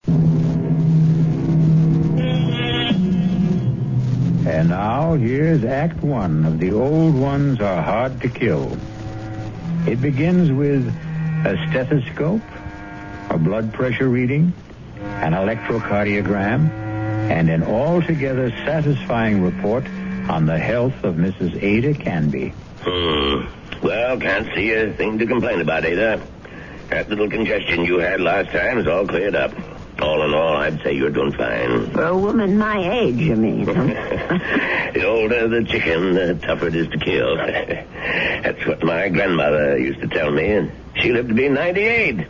And now, here's Act One of The Old Ones Are Hard to Kill. It begins with a stethoscope, a blood pressure reading, an electrocardiogram, and an altogether satisfying report on the health of Mrs. Ada Canby. Well, can't see a thing to complain about, Ada. That little congestion you had last time is all cleared up. All in all, I'd say you're doing fine. For a woman my age, you mean? The older the chicken, the tougher it is to kill. That's what my grandmother used to tell me, and she lived to be 98.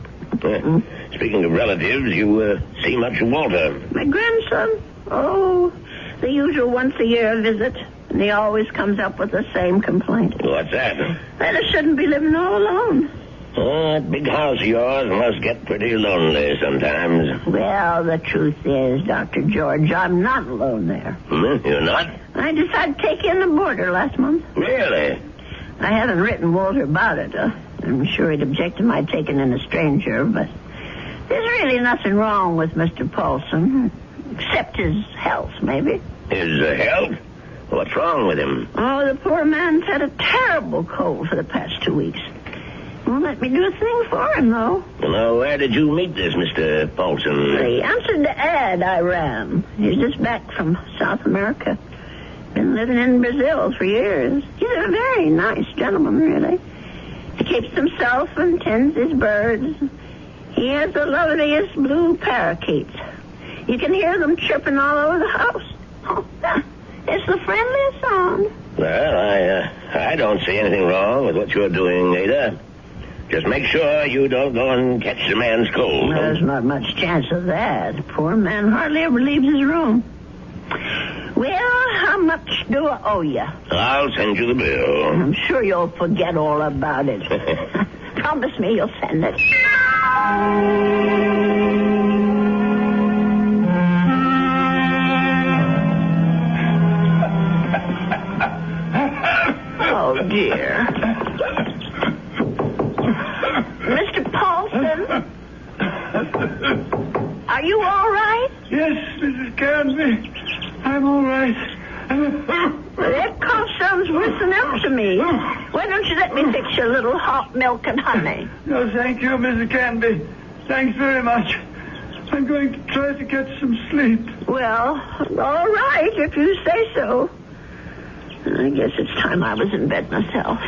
Speaking of relatives, you see much of Walter. My grandson? Oh, the usual once-a-year visit. And he always comes up with the same complaint. What's that? That I shouldn't be living all alone. That big house of yours must get pretty lonely sometimes. Well, the truth is, Dr. George, I'm not alone there. You're not? I decided to take in the boarder last month. Really? I haven't written Walter about it. I'm sure he'd object to my taking in a stranger, but there's really nothing wrong with Mr. Paulson, except his health, maybe. His health? What's wrong with him? Oh, the poor man's had a terrible cold for the past 2 weeks. Won't let me do a thing for him, though. Well, where did you meet this Mr. Paulson? He answered the ad I ran. He's just back from South America. Been living in Brazil for years. He's a very nice gentleman, really. He keeps himself and tends his birds. He has the loveliest blue parakeets. You can hear them chirping all over the house. Oh, it's the friendliest sound. Well, I don't see anything wrong with what you're doing, Ada. Just make sure you don't go and catch the man's cold. There's not much chance of that. The poor man hardly ever leaves his room. Well, how much do I owe you? I'll send you the bill. I'm sure you'll forget all about it. Promise me you'll send it. Oh, dear. Mr. Paulson? Are you all right? Yes, Mrs. Canby. I'm all right. That cough sounds worse than ever to me. Why don't you let me fix you a little hot milk and honey? No, thank you, Mrs. Canby. Thanks very much. I'm going to try to get some sleep. Well, all right, if you say so. I guess it's time I was in bed myself.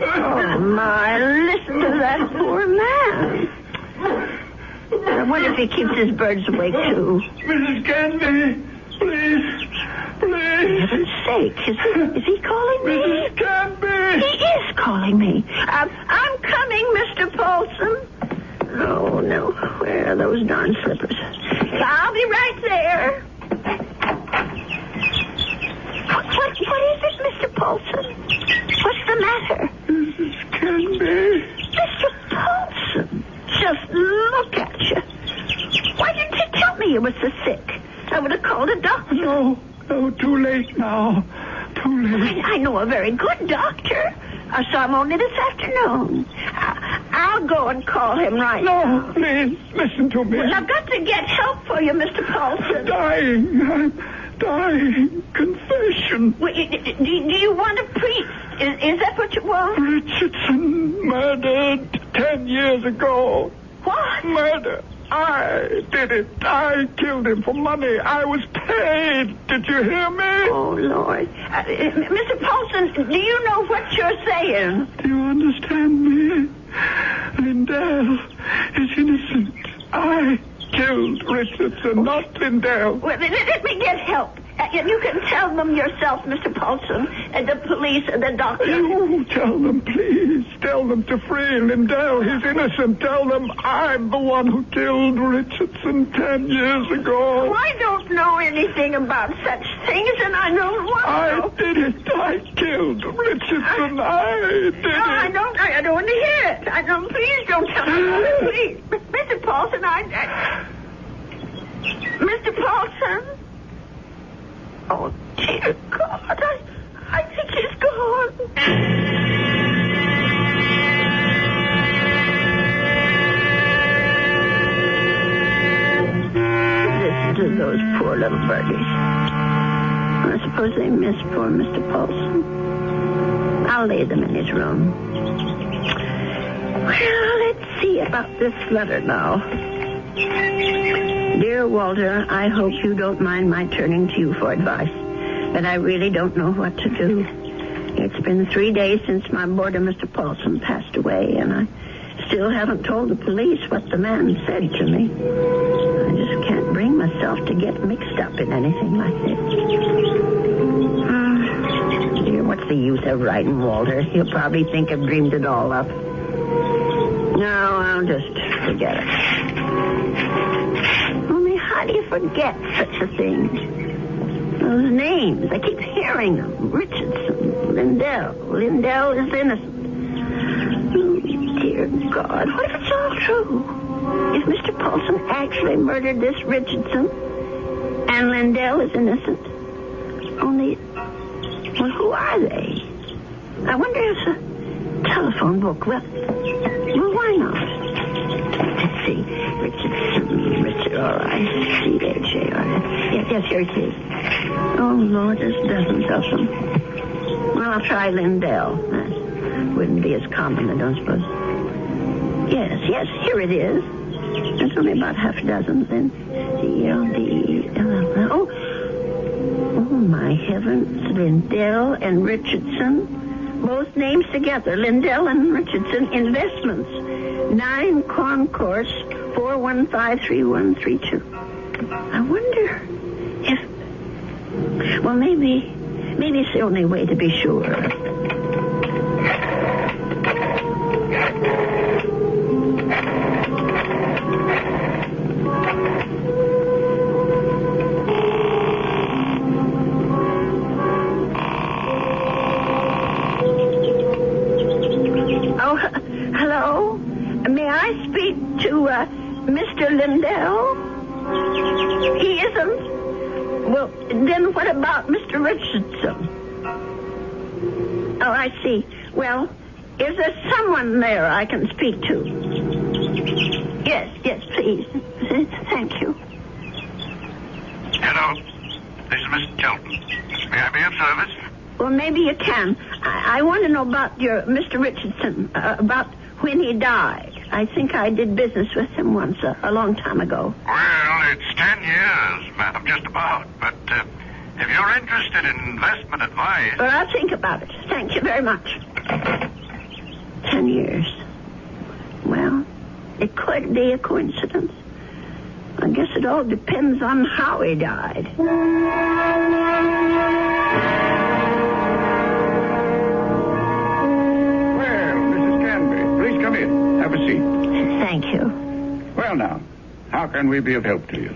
Oh, my, listen to that poor man. I wonder if he keeps his birds awake, too. Mrs. Canby, please. For heaven's sake, is he calling me? Mrs. Canby! He is calling me. I'm coming, Mr. Paulson. Oh, no. Where are those darn slippers? I'll be right there. What is it, Mr. Paulson? What's the matter? Mrs. Canby. Mr. Paulson, just look at you. Why didn't you tell me you were so sick? I would have called a doctor. No, too late now. Too late. I know a very good doctor. I saw him only this afternoon. I'll go and call him right now. No, please, listen to me. Well, I've got to get help for you, Mr. Paulson. I'm dying. Confession. Well, do you want a priest? Is that what you want? Richardson murdered 10 years ago. What? Murder. I did it. I killed him for money. I was paid. Did you hear me? Oh, Lord. Mr. Paulson, do you know what you're saying? Do you understand me? Lindell is innocent. I killed Richardson, not Lindell. Well, let me get help. You can tell them yourself, Mr. Paulson, and the police and the doctor. You tell them, please. Tell them to free Lindell. He's innocent. Tell them I'm the one who killed Richardson 10 years ago. Oh, I don't know anything about such things, and I don't want to. I did it. I killed Richardson. I did it. I don't want to hear it. Please don't tell me. Please. Mr. Paulson, Mr. Paulson? Oh, dear God, I think he's gone. birdies. I suppose they miss poor Mr. Paulson. I'll lay them in his room. Well, let's see about this letter now. Dear Walter, I hope you don't mind my turning to you for advice, but I really don't know what to do. It's been 3 days since my boarder, Mr. Paulson, passed away, and I still haven't told the police what the man said to me. I just can't bring myself to get mixed up in anything like this. Dear, what's the use of writing Walter? He'll probably think I've dreamed it all up. No, I'll just forget it. Only how do you forget such a thing? Those names, I keep hearing them. Richardson, Lindell. Lindell is innocent. Oh, dear God, what if it's all true? If Mr. Paulson actually murdered this Richardson and Lindell is innocent? Only, well, who are they? I wonder if the telephone book, well, why not? Let's see. Richard, all right. C-H-A-R-S. Yes, here it is. Oh, Lord, there's dozens of them. Well, I'll try Lindell. That wouldn't be as common, I don't suppose. Yes, here it is. There's only about half a dozen, then. C-L-D-E-L-L. Oh, my heavens. Lindell and Richardson. Both names together. Lindell and Richardson Investments. 9 Concourse 4153132. I wonder if... Well, maybe it's the only way to be sure. Hello? May I speak to Mr. Lindell? He isn't? Well, then what about Mr. Richardson? Oh, I see. Well, is there someone there I can speak to? Yes, please. Thank you. Hello. This is Mr. Chelton. May I be of service? Well, maybe you can. I want to know about your Mr. Richardson, about when he died. I think I did business with him once, a long time ago. Well, it's 10 years, madam, just about. But if you're interested in investment advice... Well, I'll think about it. Thank you very much. 10 years. Well, it could be a coincidence. I guess it all depends on how he died. Come in. Have a seat. Thank you. Well, now, how can we be of help to you?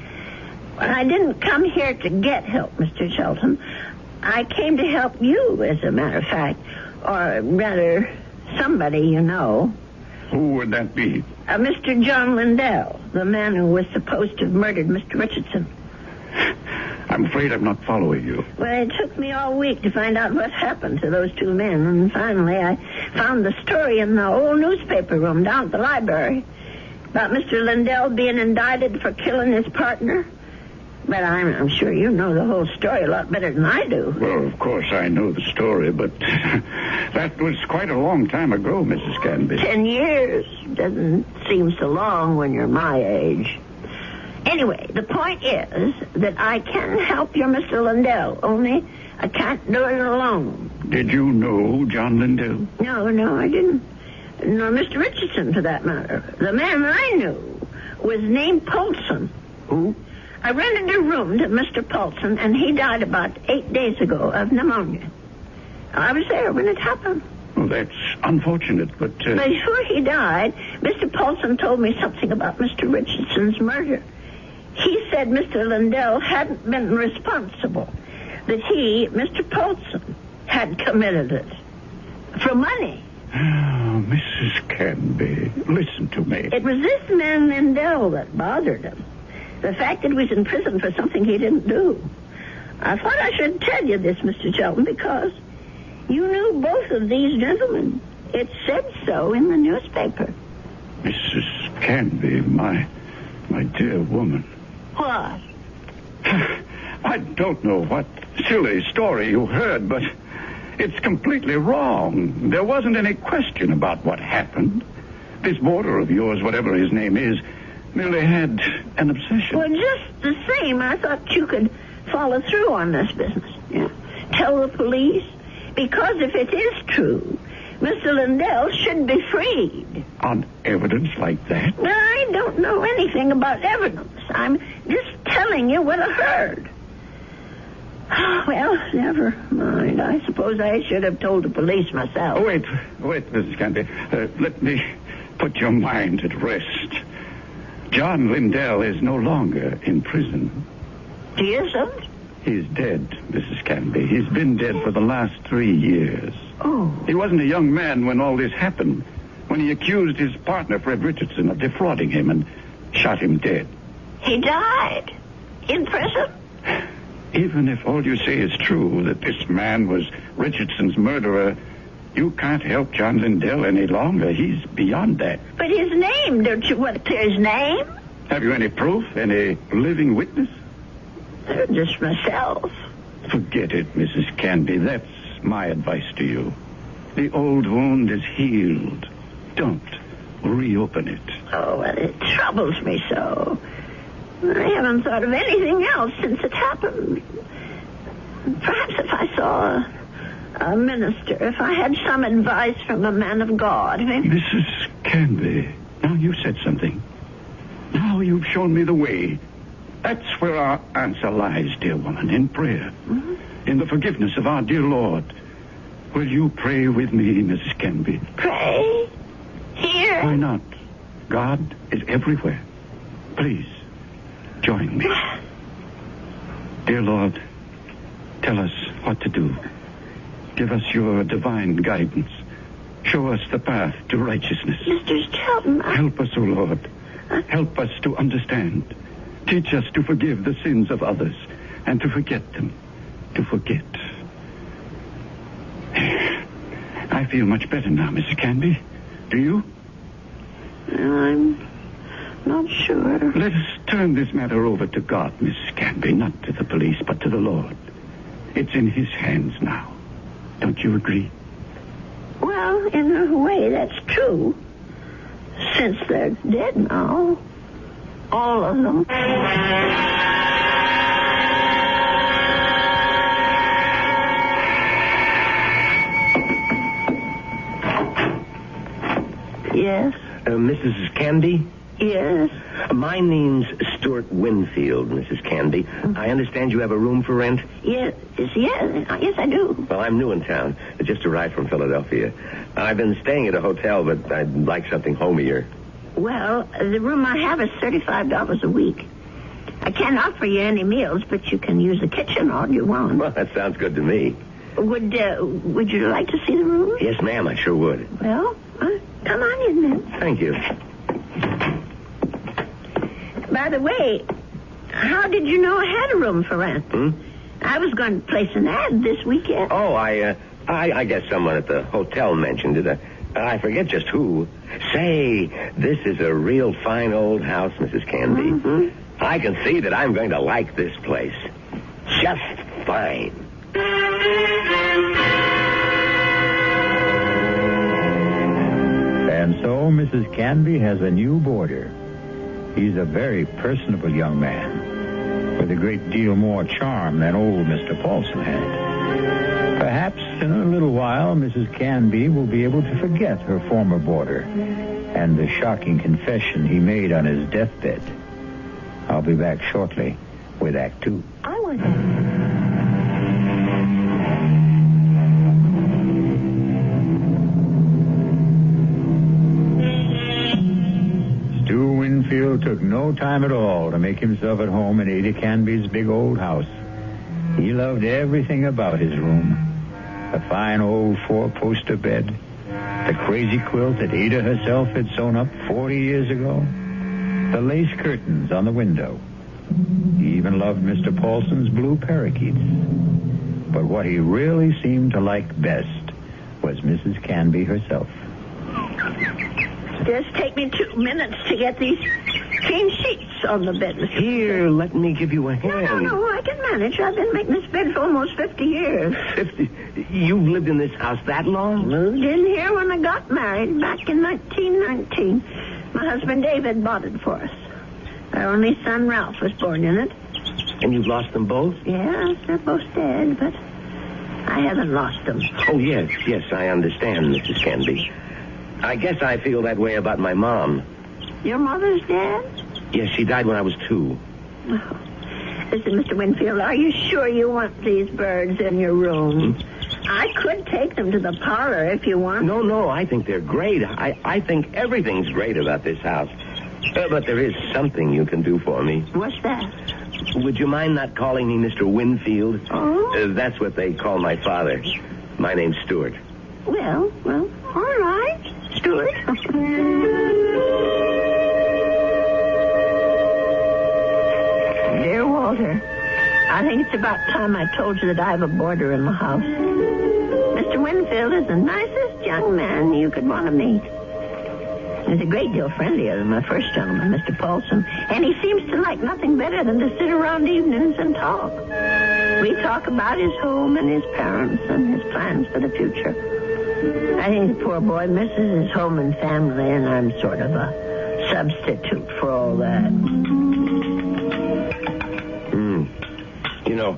Well, I didn't come here to get help, Mr. Shelton. I came to help you, as a matter of fact. Or rather, somebody you know. Who would that be? Mr. John Lindell, the man who was supposed to have murdered Mr. Richardson. I'm afraid I'm not following you. Well, it took me all week to find out what happened to those two men, and finally I found the story in the old newspaper room down at the library about Mr. Lindell being indicted for killing his partner. But I'm sure you know the whole story a lot better than I do. Well, of course I know the story, but that was quite a long time ago, Mrs. Canby. 10 years doesn't seem so long when you're my age. Anyway, the point is that I can help your Mr. Lindell, only I can't do it alone. Did you know John Lindell? No, I didn't. Nor Mr. Richardson, for that matter. The man I knew was named Paulson. Who? I rented a room to Mr. Paulson, and he died about 8 days ago of pneumonia. I was there when it happened. Well, that's unfortunate, but... Before he died, Mr. Paulson told me something about Mr. Richardson's murder. He said Mr. Lindell hadn't been responsible, that he, Mr. Paulson, had committed it. For money. Oh, Mrs. Canby, listen to me. It was this man Lindell that bothered him. The fact that he was in prison for something he didn't do. I thought I should tell you this, Mr. Shelton, because you knew both of these gentlemen. It said so in the newspaper. Mrs. Canby, my dear woman. What? I don't know what silly story you heard, but it's completely wrong. There wasn't any question about what happened. This boarder of yours, whatever his name is, merely had an obsession. Well, just the same, I thought you could follow through on this business. Yeah. Tell the police, because if it is true, Mr. Lindell should be freed. On evidence like that? I don't know anything about evidence. I'm just telling you what I heard. Well, never mind. I suppose I should have told the police myself. Oh, wait, Mrs. Canby. Let me put your mind at rest. John Lindell is no longer in prison. He isn't? He's dead, Mrs. Canby. He's been dead for the last 3 years. Oh. He wasn't a young man when all this happened, when he accused his partner, Fred Richardson, of defrauding him and shot him dead. He died? In prison? Even if all you say is true, that this man was Richardson's murderer, you can't help John Lindell any longer. He's beyond that. But his name, don't you want to clear his name? Have you any proof? Any living witness? Just myself. Forget it, Mrs. Canby. That's my advice to you. The old wound is healed. Don't reopen it. Oh, well, it troubles me so. I haven't thought of anything else since it happened. Perhaps if I saw a minister, if I had some advice from a man of God. Mrs. Canby, now you've said something. Now you've shown me the way. That's where our answer lies, dear woman, in prayer. Mm-hmm. In the forgiveness of our dear Lord. Will you pray with me, Mrs. Canby? Pray? Here? Why not? God is everywhere. Please, join me. Dear Lord, tell us what to do. Give us your divine guidance. Show us the path to righteousness. Mr. Shelton, Help us, O Lord. Help us to understand. Teach us to forgive the sins of others and to forget them. To forget. I feel much better now, Mrs. Canby. Do you? I'm not sure. Let us turn this matter over to God, Mrs. Canby. Not to the police, but to the Lord. It's in his hands now. Don't you agree? Well, in a way, that's true. Since they're dead now. All of them. Yes? Mrs. Canby? Yes? My name's Stuart Winfield, Mrs. Canby. Mm-hmm. I understand you have a room for rent? Yes, I do. Well, I'm new in town. I just arrived from Philadelphia. I've been staying at a hotel, but I'd like something homier. Well, the room I have is $35 a week. I can't offer you any meals, but you can use the kitchen all you want. Well, that sounds good to me. Would you like to see the room? Yes, ma'am, I sure would. Well, come on in then. Thank you. By the way, how did you know I had a room for rent? I was going to place an ad this weekend. Oh, I guess someone at the hotel mentioned it. I forget just who. Say, this is a real fine old house, Mrs. Canby. Mm-hmm. I can see that I'm going to like this place. Just fine. And so Mrs. Canby has a new boarder. He's a very personable young man with a great deal more charm than old Mr. Paulson had. Perhaps in a little while, Mrs. Canby will be able to forget her former boarder and the shocking confession he made on his deathbed. I'll be back shortly with Act 2. I want to... Winfield took no time at all to make himself at home in Ada Canby's big old house. He loved everything about his room. The fine old four-poster bed, the crazy quilt that Ada herself had sewn up 40 years ago, the lace curtains on the window. He even loved Mr. Paulson's blue parakeets. But what he really seemed to like best was Mrs. Canby herself. Just take me 2 minutes to get these clean sheets. on the bed, Mr. Here, let me give you a hand. No, I can manage. I've been making this bed for almost 50 years. 50? You've lived in this house that long? Moved in here when I got married back in 1919. My husband David bought it for us. Our only son Ralph was born in it. And you've lost them both? Yes, they're both dead, but I haven't lost them. Oh, yes, I understand, Mrs. Canby. I guess I feel that way about my mom. Your mother's dead? Yes, she died when I was 2. Oh. Listen, Mr. Winfield, are you sure you want these birds in your room? I could take them to the parlor if you want. No, I think they're great. I think everything's great about this house. But there is something you can do for me. What's that? Would you mind not calling me Mr. Winfield? Oh? That's what they call my father. My name's Stuart. Well, all right, Stuart. Dear Walter, I think it's about time I told you that I have a boarder in my house. Mr. Winfield is the nicest young man you could want to meet. He's a great deal friendlier than my first gentleman, Mr. Paulson, and he seems to like nothing better than to sit around evenings and talk. We talk about his home and his parents and his plans for the future. I think the poor boy misses his home and family, and I'm sort of a substitute for all that. You know,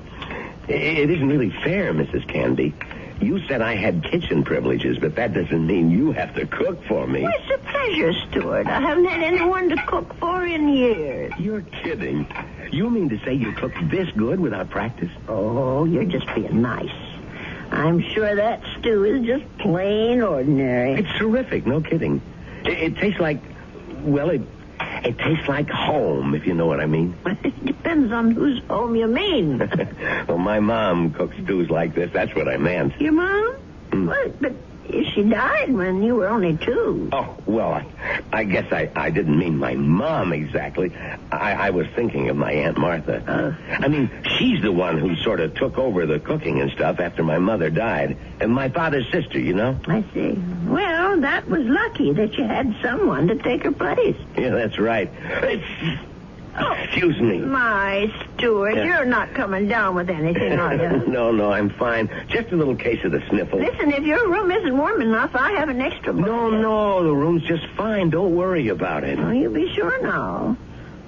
it isn't really fair, Mrs. Canby. You said I had kitchen privileges, but that doesn't mean you have to cook for me. Well, it's a pleasure, Stuart. I haven't had anyone to cook for in years. You're kidding. You mean to say you cook this good without practice? Oh, you're just being nice. I'm sure that stew is just plain ordinary. It's terrific, no kidding. It tastes like, well, it tastes like home, if you know what I mean. It depends on whose home you mean. Well, my mom cooks stews like this. That's what I meant. Your mom? Well, but she died when you were only 2. Oh, well, I guess I didn't mean my mom exactly. I was thinking of my Aunt Martha. I mean, she's the one who sort of took over the cooking and stuff after my mother died. And my father's sister, you know? I see. Well, that was lucky that you had someone to take her place. Yeah, that's right. Excuse me. My, Stuart, you're not coming down with anything, are you? No, I'm fine. Just a little case of the sniffles. Listen, if your room isn't warm enough, I have an extra book. No, the room's just fine. Don't worry about it. Oh, you be sure now.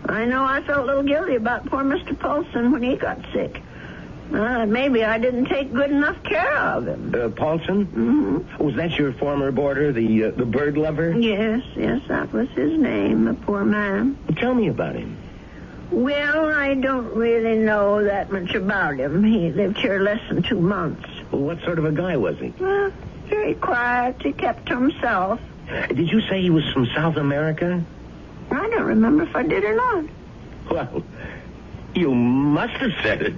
I know I felt a little guilty about poor Mr. Paulson when he got sick. Maybe I didn't take good enough care of him. Paulson? Mm-hmm. Was that your former boarder, the bird lover? Yes, that was his name, the poor man. Tell me about him. Well, I don't really know that much about him. He lived here less than 2 months. Well, what sort of a guy was he? Well, very quiet. He kept to himself. Did you say he was from South America? I don't remember if I did or not. Well, you must have said it.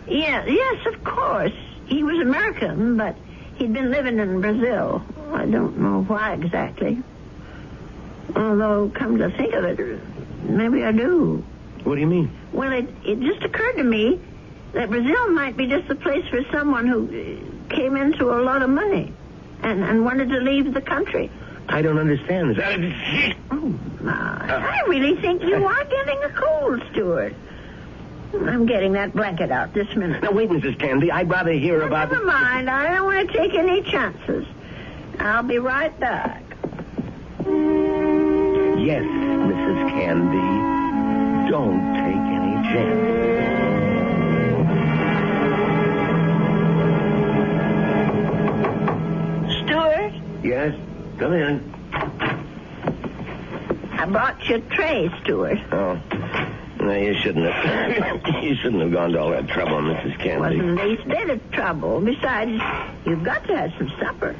Yes, of course. He was American, but he'd been living in Brazil. I don't know why exactly. Although, come to think of it, maybe I do. What do you mean? Well, it just occurred to me that Brazil might be just the place for someone who came into a lot of money and wanted to leave the country. I don't understand this. Oh, my. I really think you are getting a cold, Stuart. I'm getting that blanket out this minute. Now, wait, Mrs. Canby. I'd rather hear about... Never mind. I don't want to take any chances. I'll be right back. Yes, Mrs. Canby. Don't take any chances. Stuart? Yes? Come in. I brought you a tray, Stuart. Oh. No, you shouldn't have. You shouldn't have gone to all that trouble, Mrs. Canby. Wasn't the least bit of trouble. Besides, you've got to have some supper.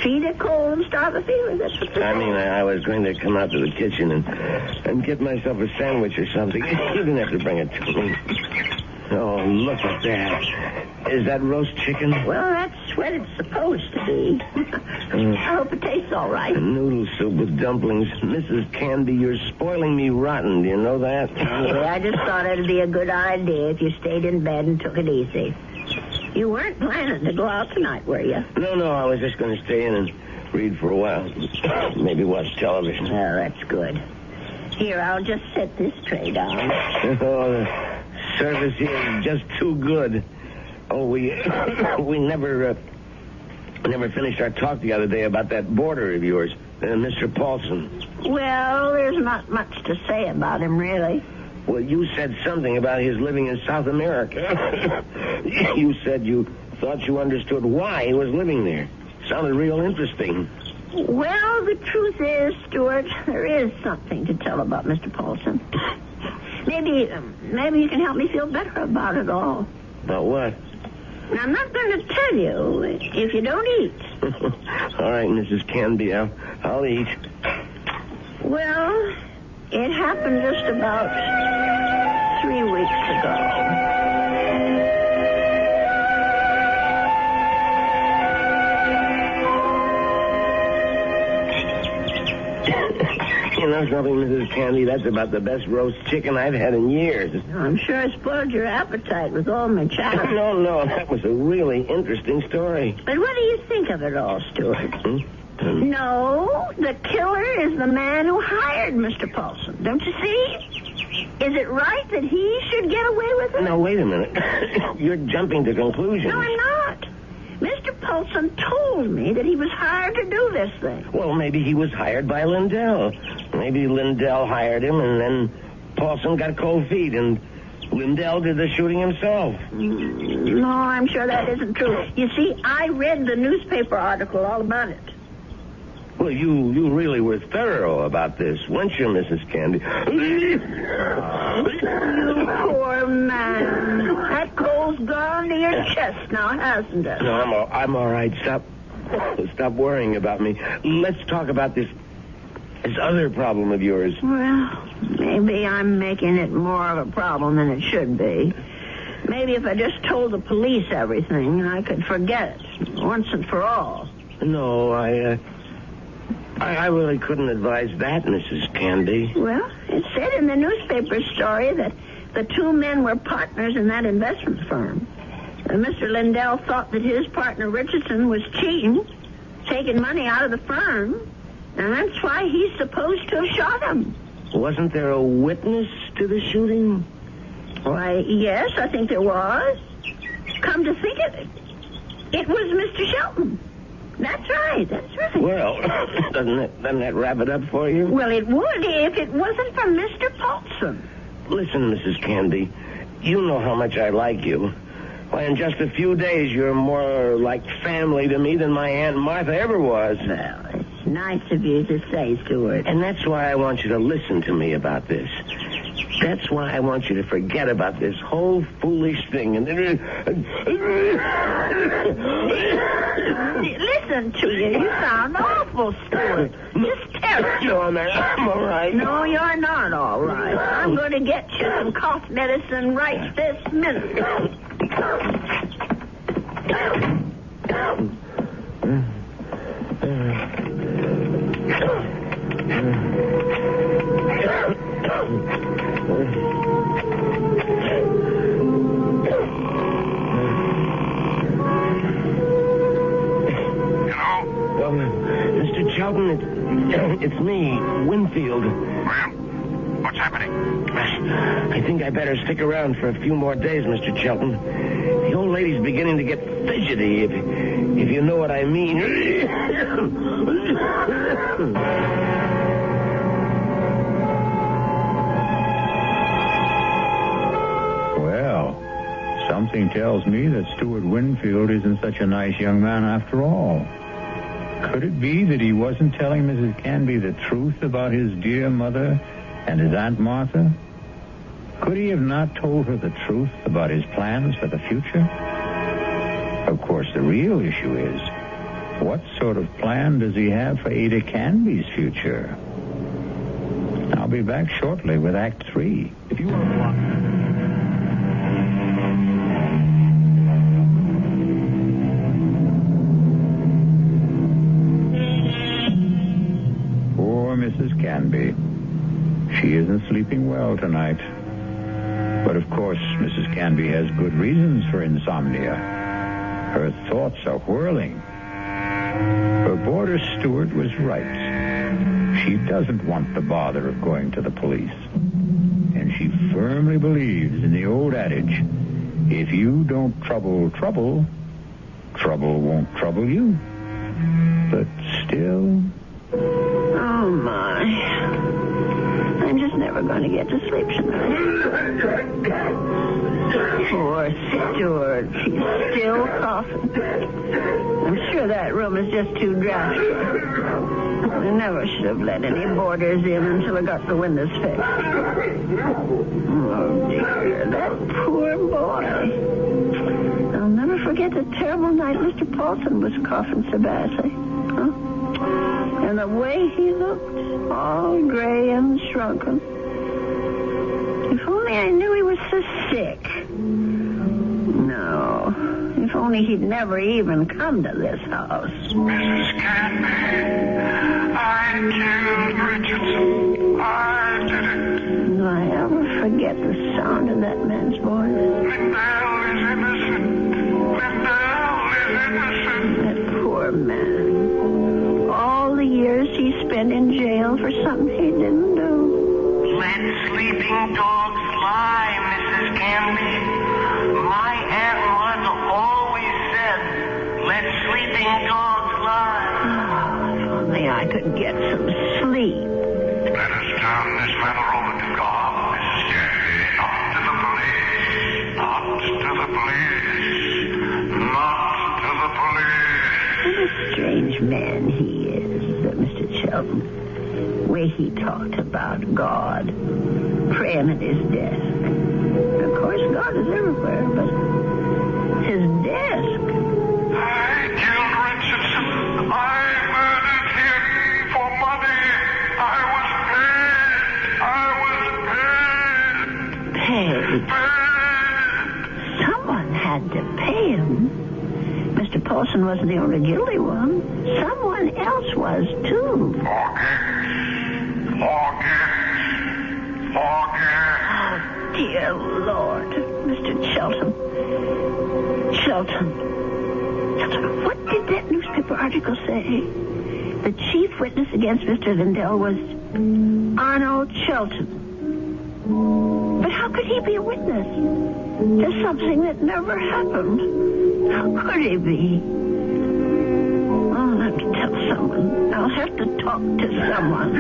Feed a cold and starve a fever. That's what I mean, I was going to come out to the kitchen and get myself a sandwich or something. You didn't have to bring it to me. Oh, look at that. Is that roast chicken? Well, that's what it's supposed to be. I hope it tastes all right. Noodle soup with dumplings. Mrs. Canby, you're spoiling me rotten. Do you know that? Yeah, I just thought it'd be a good idea if you stayed in bed and took it easy. You weren't planning to go out tonight, were you? No, I was just going to stay in and read for a while. Maybe watch television. Oh, that's good. Here, I'll just set this tray down. Oh, the service here is just too good. Oh, we never finished our talk the other day about that boarder of yours, Mr. Paulson. Well, there's not much to say about him, really. Well, you said something about his living in South America. You said you thought you understood why he was living there. Sounded real interesting. Well, the truth is, Stuart, there is something to tell about Mr. Paulson. Maybe you can help me feel better about it all. About what? I'm not going to tell you if you don't eat. All right, Mrs. Canby, I'll eat. Well, it happened just about 3 weeks ago. You know something, Mrs. Candy? That's about the best roast chicken I've had in years. I'm sure I spoiled your appetite with all my chatter. No, that was a really interesting story. But what do you think of it all, Stuart? No, the killer is the man who hired Mr. Paulson. Don't you see? Is it right that he should get away with it? Now, wait a minute. You're jumping to conclusions. No, I'm not. Mr. Paulson told me that he was hired to do this thing. Well, maybe he was hired by Lindell. Maybe Lindell hired him, and then Paulson got cold feet, and Lindell did the shooting himself. No, I'm sure that isn't true. You see, I read the newspaper article all about it. Well, you really were thorough about this, weren't you, Mrs. Candy? You poor man. That cold's gone to your chest now, hasn't it? No, I'm all right. Stop worrying about me. Let's talk about this other problem of yours. Well, maybe I'm making it more of a problem than it should be. Maybe if I just told the police everything, I could forget it once and for all. No, I really couldn't advise that, Mrs. Candy. Well, it said in the newspaper story that the two men were partners in that investment firm. Mr. Lindell thought that his partner Richardson was cheating, taking money out of the firm, and that's why he's supposed to have shot him. Wasn't there a witness to the shooting? Why, yes, I think there was. Come to think of it, it was Mr. Shelton. That's right. Well, doesn't that wrap it up for you? Well, it would if it wasn't for Mr. Paulson. Listen, Mrs. Candy, you know how much I like you. Why, in just a few days, you're more like family to me than my Aunt Martha ever was. Well, it's nice of you to say, Stuart. And that's why I want you to listen to me about this. That's why I want you to forget about this whole foolish thing. And listen to you. You sound awful, Stuart. Just terrible. No, I'm all right. No, you're not all right. I'm going to get you some cough medicine right this minute. Mr. Shelton, it's me, Winfield. Well, what's happening? I think I better stick around for a few more days, Mr. Shelton. The old lady's beginning to get fidgety, if you know what I mean. Well, something tells me that Stuart Winfield isn't such a nice young man after all. Could it be that he wasn't telling Mrs. Canby the truth about his dear mother and his Aunt Martha? Could he have not told her the truth about his plans for the future? Of course, the real issue is, what sort of plan does he have for Ada Canby's future? I'll be back shortly with Act 3. If you want to watch... Mrs. Canby. She isn't sleeping well tonight. But of course, Mrs. Canby has good reasons for insomnia. Her thoughts are whirling. Her boarder Stuart was right. She doesn't want the bother of going to the police. And she firmly believes in the old adage, if you don't trouble trouble, trouble won't trouble you. But still... Oh, my. I'm just never going to get to sleep tonight. Poor Stuart. He's still coughing. I'm sure that room is just too drafty. I never should have let any boarders in until I got the windows fixed. Oh, dear. That poor boy. I'll never forget the terrible night Mr. Paulson was coughing so badly. Huh? And the way he looked, all gray and shrunken. If only I knew he was so sick. No. If only he'd never even come to this house. Mrs. Canby, I killed Richardson. I did it. Do I ever forget the sound of that man's voice? Lindell is innocent. Lindell is innocent. That poor man. All the years he spent in jail for something he didn't do. Let sleeping dogs lie, Mrs. Canby. My Aunt Martha always said, let sleeping dogs lie. Oh, if only I could get some sleep. Let us turn this matter over to God, Mrs. Canby. Not to the police. Not to the police. Not to the police. What a strange man he is, Mr. Shelton. The way he talked about God, praying at his desk. Of course, God is everywhere, but his desk. I killed Richardson. I murdered him for money. I was paid. Paid? Someone had to pay him. Mr. Paulson wasn't the only guilty one. Someone else was, too. Forget. Oh, dear Lord. Mr. Shelton, what did that newspaper article say? The chief witness against Mr. Lindell was Arnold Shelton. But how could he be a witness to something that never happened? How could he be? I'll have to tell someone. I'll have to talk to someone.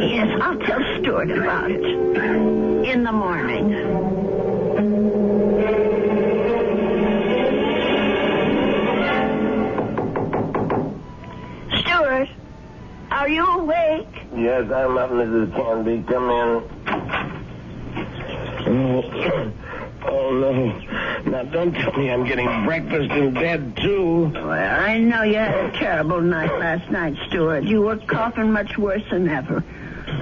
Yes, I'll tell Stuart about it. In the morning. Stuart, are you awake? Yes, I'm up, Mrs. Canby. Come in. Oh, no. Now, don't tell me I'm getting breakfast in bed, too. Well, I know you had a terrible night last night, Stuart. You were coughing much worse than ever.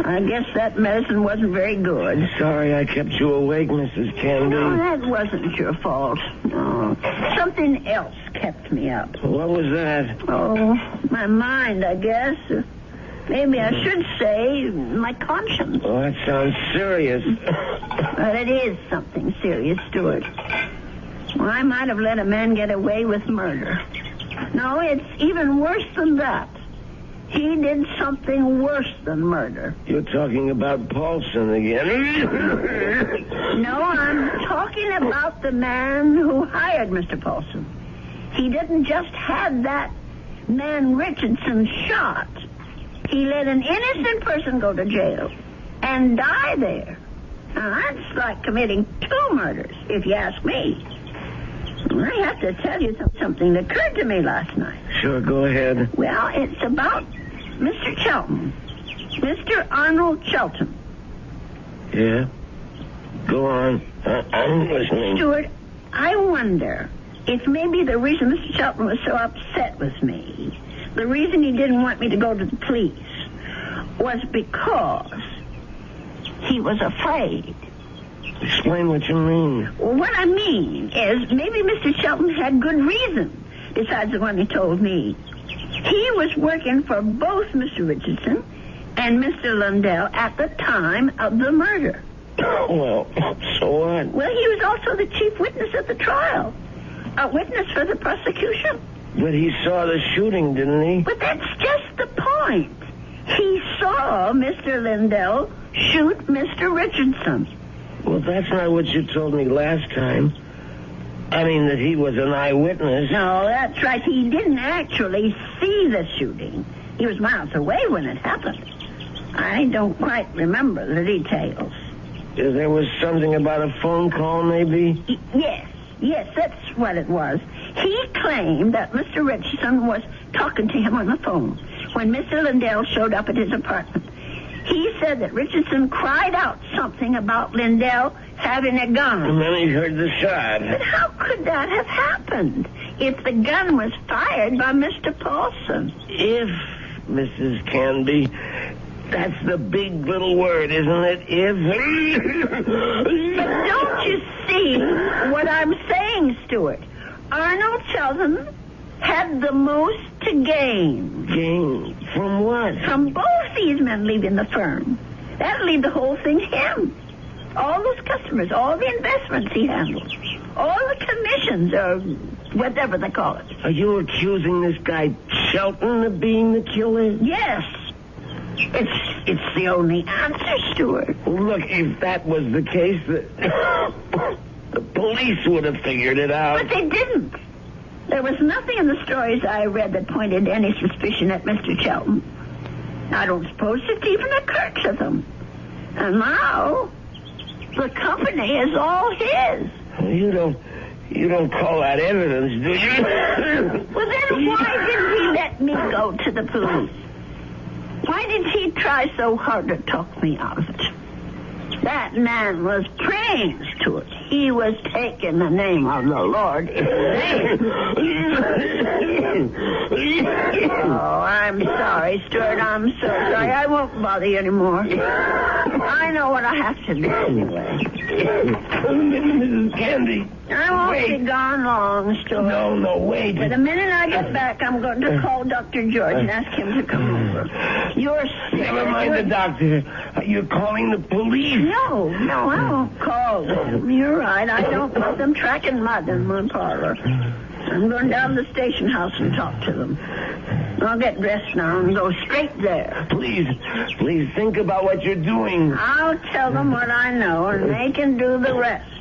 I guess that medicine wasn't very good. Sorry I kept you awake, Mrs. Canby. No, that wasn't your fault. No. Something else kept me up. What was that? Oh, my mind, I guess. Maybe I should say my conscience. Oh, that sounds serious. Well, it is something serious, Stuart. Well, I might have let a man get away with murder. No, it's even worse than that. He did something worse than murder. You're talking about Paulson again. No, I'm talking about the man who hired Mr. Paulson. He didn't just have that man Richardson shot. He let an innocent person go to jail and die there. Now, that's like committing 2 murders, if you ask me. I have to tell you something that occurred to me last night. Sure, go ahead. Well, it's about Mr. Shelton. Mr. Arnold Shelton. Yeah? Go on. I'm listening. Stuart, I wonder if maybe the reason Mr. Shelton was so upset with me, the reason he didn't want me to go to the police, was because he was afraid. Explain what you mean. Well, what I mean is maybe Mr. Shelton had good reason besides the one he told me. He was working for both Mr. Richardson and Mr. Lindell at the time of the murder. Well, so what? Well, he was also the chief witness at the trial. A witness for the prosecution. But he saw the shooting, didn't he? But that's just the point. saw Mr. Lindell shoot Mr. Richardson. Well, that's not what you told me last time. I mean that he was an eyewitness. No, that's right. He didn't actually see the shooting. He was miles away when it happened. I don't quite remember the details. There was something about a phone call, maybe? Yes, that's what it was. He claimed that Mr. Richardson was talking to him on the phone when Mr. Lindell showed up at his apartment. He said that Richardson cried out something about Lindell having a gun. And then he heard the shot. But how could that have happened if the gun was fired by Mr. Paulson? If, Mrs. Canby, that's the big little word, isn't it? If. But don't you see what I'm saying, Stuart? Arnold Sheldon had the most to gain. Gain? From what? From both these men leaving the firm. That'll leave the whole thing to him. All those customers, all the investments he handles, all the commissions, or whatever they call it. Are you accusing this guy Shelton of being the killer? Yes. It's the only answer, Stuart. Look, if that was the case, the police would have figured it out. But they didn't. There was nothing in the stories I read that pointed any suspicion at Mr. Shelton. I don't suppose it even occurred to them. And now, the company is all his. You don't call that evidence, do you? Well, then why didn't he let me go to the police? Why did he try so hard to talk me out of it? That man was praying to it. He was taking the name of the Lord in vain. Oh, I'm sorry, Stuart. I'm so sorry. I won't bother you anymore. I know what I have to do anyway. Mrs. Candy. I won't be gone long, Stuart. No, wait. But the minute I get back, I'm going to call Dr. George and ask him to come over. You're sick. Never mind the doctor. You're calling the police. No, I won't call them. You're right. I don't want them tracking mud in my parlor. I'm going down to the station house and talk to them. I'll get dressed now and go straight there. Please think about what you're doing. I'll tell them what I know, and they can do the rest.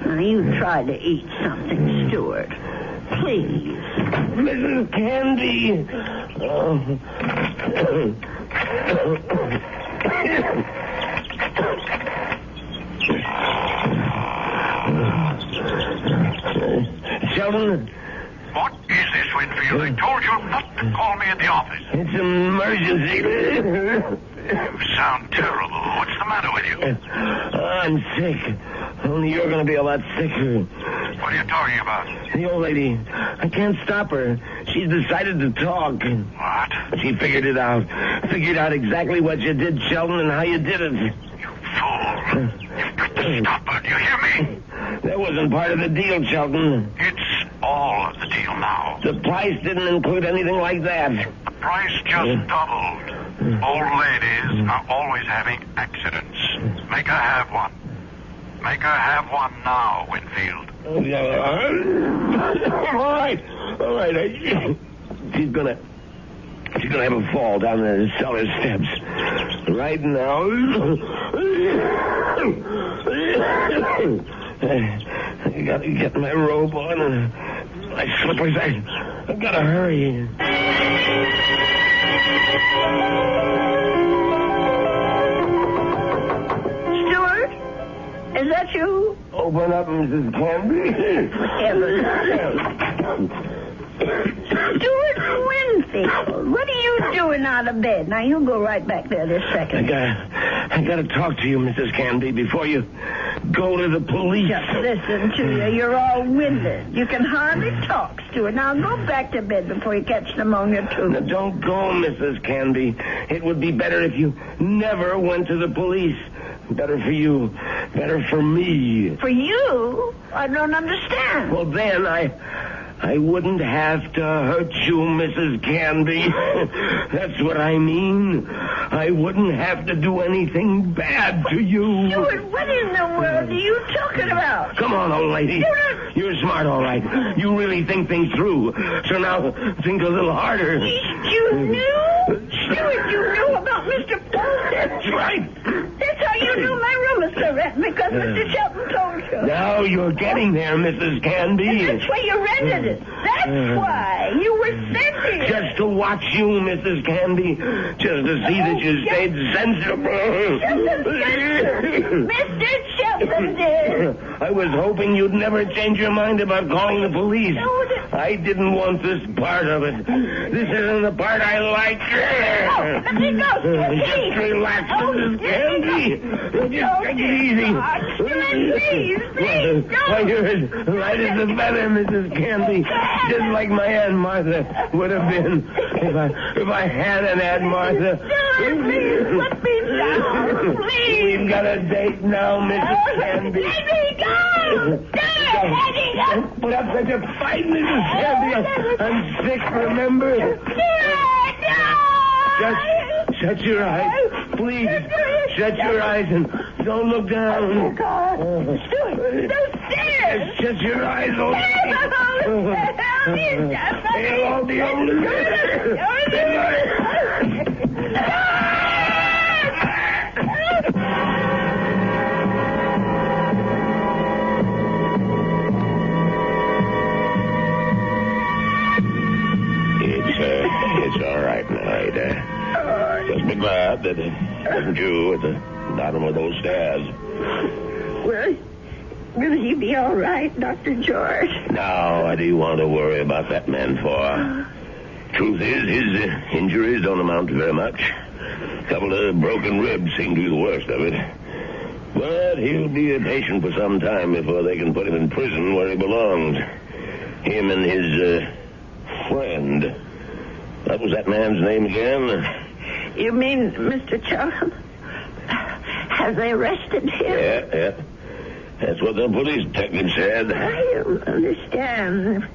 Now, you try to eat something, Stuart. Please. Mrs. Candy. Sheldon? What is this, Winfield? I told you not to call me at the office. It's an emergency. You sound terrible. What's the matter with you? I'm sick. Only you're going to be a lot sicker. What are you talking about? The old lady. I can't stop her. She's decided to talk. What? She figured it out. Figured out exactly what you did, Sheldon, and how you did it. You fool. You've got to stop her. Do you hear me? That wasn't part of the deal, Sheldon. It's all of the deal now. The price didn't include anything like that. The price just doubled. Old ladies are always having accidents. Make her have one. Make her have one now, Winfield. All right. She's gonna have a fall down the cellar steps. Right now. I gotta get my robe on and my slippers. I gotta hurry. Stuart? Is that you? Open up, Mrs. Canby. Stuart Winfield, what are you doing out of bed? Now, you go right back there this second. I gotta talk to you, Mrs. Canby, before you go to the police. Just listen to you. You're all winded. You can hardly talk, Stuart. Now, go back to bed before you catch pneumonia, too. Now, don't go, Mrs. Canby. It would be better if you never went to the police. Better for you. Better for me. For you? I don't understand. Well, then I wouldn't have to hurt you, Mrs. Canby. That's what I mean. I wouldn't have to do anything bad to you. Stuart, what in the world are you talking about? Come on, old lady. Stuart! You're smart, all right. You really think things through. So now think a little harder. You knew? Stuart, you knew about Mr. That's right. That's how you knew my room was so red, because Mr. Shelton told you. Now you're getting there, Mrs. Canby. That's why you rented it. That's why. You were sent here. Just to watch you, Mrs. Canby. Just to see that you stayed sensible. Mr. Shelton did. I was hoping you'd never change your mind about calling the police. I didn't want this part of it. This isn't the part I like. Let me go. Just relax, Mrs. Canby. Just take it easy. Please, Why, you're as light as a feather, Mrs. Canby. Just like my Aunt Martha would have been if I had an Aunt Martha. Please, let me down. Please. We've got a date now, Mrs. Canby. Let me go. Don't put up such a fight, Mrs. Canby. I'm sick, remember? Just shut your eyes. Please, shut your eyes and don't look down. Oh, God. Stuart, those stairs. Just shut your eyes. They'll all be over. It's all right now, Ada. Just be glad that it wasn't you at the bottom of those stairs. Will he be all right, Dr. George? Now, what do you want to worry about that man for? Truth is, his injuries don't amount to very much. A couple of broken ribs seem to be the worst of it. But he'll be a patient for some time before they can put him in prison where he belongs. Him and his friend. What was that man's name again? You mean Mr. Charlton? Have they arrested him? Yeah. That's what the police detective said. I don't understand.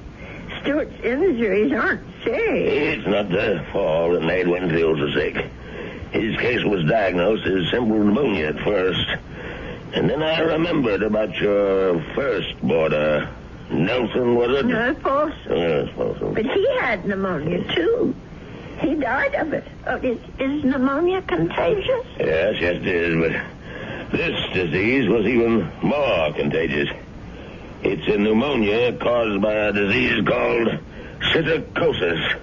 Stuart's injuries aren't serious. It's not the fall that made Winfield so sick. His case was diagnosed as simple pneumonia at first. And then I remembered about your first boarder. Nelson, was it? No, Paulson. Yes, Paulson. But he had pneumonia, too. He died of it. Oh, is pneumonia contagious? Yes, it is, but this disease was even more contagious. It's a pneumonia caused by a disease called psittacosis,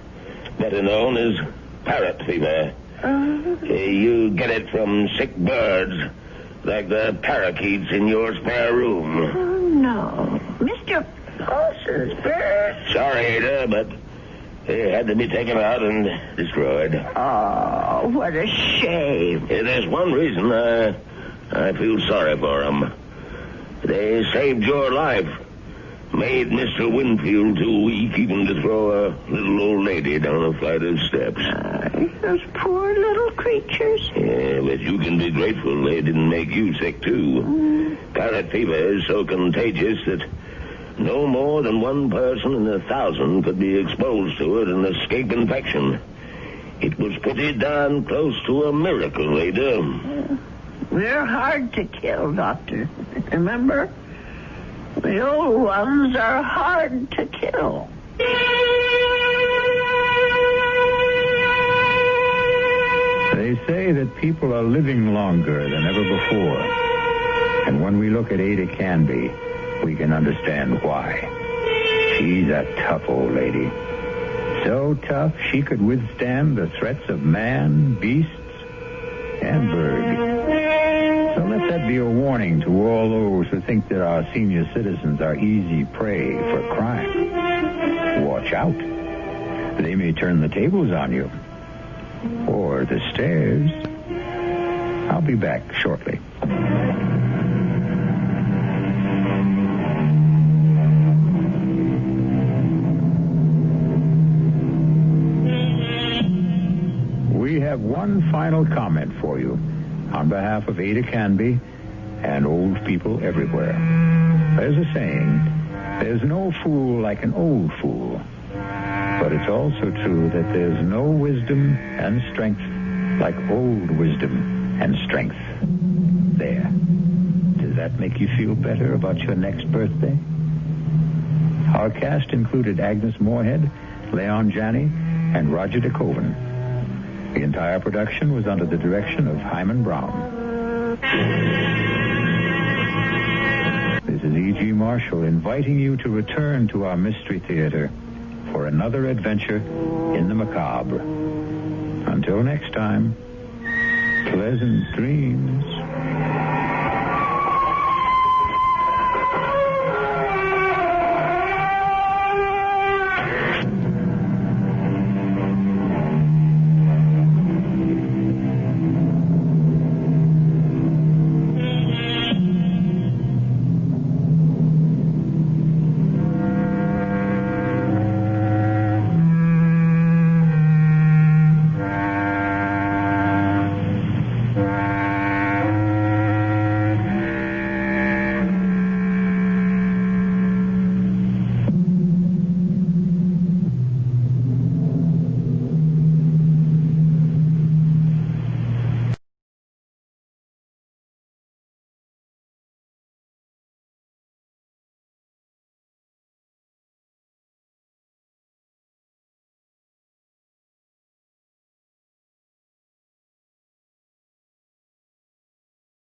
better known as parrot fever. You get it from sick birds, like the parakeets in your spare room. Oh, no. Mr. Paulson's bird. Sorry, Ada, but they had to be taken out and destroyed. Oh, what a shame. There's one reason I feel sorry for them. They saved your life. Made Mr. Winfield too weak even to throw a little old lady down a flight of steps. Those poor little creatures. Yeah, but you can be grateful they didn't make you sick, too. Parrot fever is so contagious that no more than one person in 1,000 could be exposed to it and escape infection. It was pretty darn close to a miracle, Ada. We're hard to kill, Doctor. Remember? The old ones are hard to kill. They say that people are living longer than ever before. And when we look at Ada Canby, we can understand why. She's a tough old lady. So tough she could withstand the threats of man, beasts, and bird. So let that be a warning to all those who think that our senior citizens are easy prey for crime. Watch out. They may turn the tables on you. Or the stairs. I'll be back shortly. We have one final comment for you on behalf of Ada Canby and old people everywhere. There's a saying, there's no fool like an old fool. But it's also true that there's no wisdom and strength like old wisdom and strength. There. Does that make you feel better about your next birthday? Our cast included Agnes Moorehead, Leon Janney, and Roger DeKoven. The entire production was under the direction of Himan Brown. This is E.G. Marshall inviting you to return to our Mystery Theater for another adventure in the macabre. Until next time, pleasant dreams.